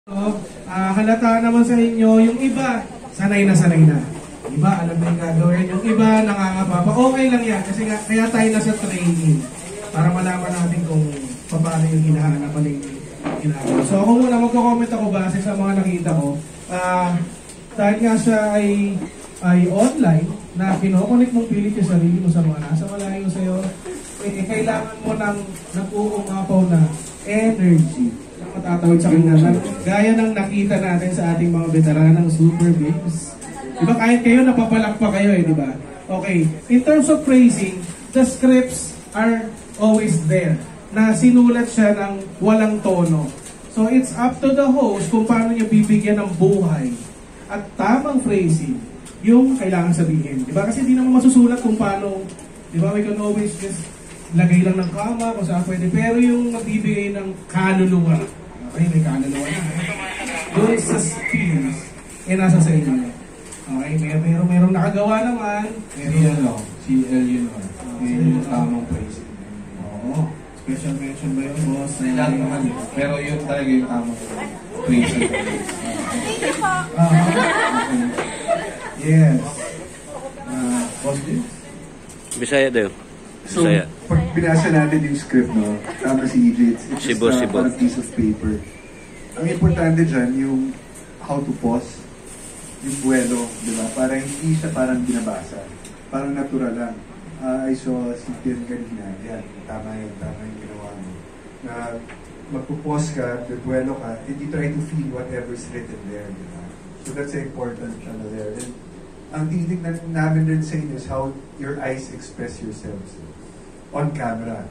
Halata naman sa inyo, yung iba, sanay na. Iba, alam na yung gagawin. Yung iba, nangangapa pa. Okay lang yan, kasi nga, kaya tayo nasa training. Para malaman natin kung paano yung hinahanap ng ginagawa. So ako muna, magko-comment ako base sa mga nakita ko. Dahil nga siya ay online, na kinokonek mong pilit yung sarili mo sa mga nasa malayo sa'yo, kailangan mo ng nag-uumapaw na energy. Matatawid sa kanya. Gaya ng nakita natin sa ating mga veteranang Super Bigs. Diba kahit kayo napapalak pa kayo di ba? Okay. In terms of phrasing, the scripts are always there. Na sinulat siya ng walang tono. So it's up to the host kung paano niya bibigyan ng buhay at tamang phrasing yung kailangan sabihin. Diba? Kasi hindi naman masusulat kung paano, diba? We can always just lagay lang ng kama kung saan pwede. Pero yung magbibigay ng kaluluwa, okay, may kaluluwa na. Doon sa skills, nasa sa inyo. Okay, merong nakagawa naman. Si Eleanor. Yun yung tamang phrasing. Oo. Special mention ba yun, boss? Lahat naman yun. Pero yun talaga yung tamang phrasing. Yes. Boss din? Bisaya daw. So, pag binasa natin yung script, no, tama si EJ, it's just parang piece of paper. Ang importante dyan, yung how to pause, yung buwelo, di ba? Parang hindi siya parang binabasa. Parang natural lang. I saw si Tim kanina, yan, tama yung ginawa mo. Na magpupause ka, buwelo ka, and you try to feel whatever's written there, di ba? So that's the important there. And ang tinitignan namin rin sa inyo is how your eyes express yourselves on camera.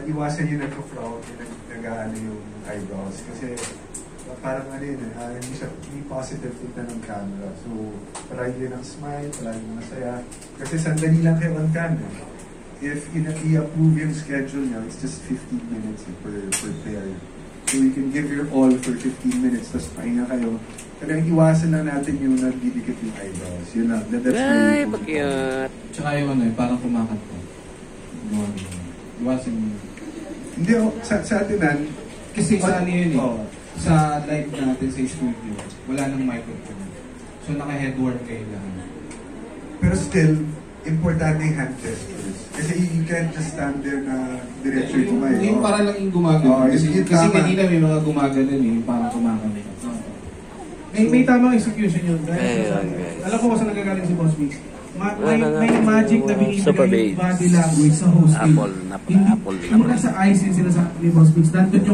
Iwasan yung nag-flow, nag-aano yung eyebrows. Kasi parang hindi positive tignan ng camera. So, palagi yun ang smile, palagi yung masaya. Kasi sandali lang kayo on camera. If i-approve yung schedule nyo, it's just 15 minutes per pair. So, you can give your all for 15 minutes, tapos pahinga kayo. Kaya iwasan lang natin yung nagdidikit yung eyebrows. Yun lang. Ay, bakit? Tsaka yung parang kumakanta. Iwasan yung... Hindi, sa atinan... Kasi sa yun sa live natin sa studio, wala nang microphone. So naka-headwork kayo lang. Pero still, importante yung hand gestures. Kasi you can't just stand there na diretso yung kumain. Yung para lang yung gumagano. Kasi kanina may mga gumagano yung parang kumakanta. May tamang execution yun. Alam ko kung saan nagagaling si Boss Mix. May magic na binibigay yung body language sa host. Apple. Hindi nasa eyes yung sinasabi ni Boss Mix. Nandun yung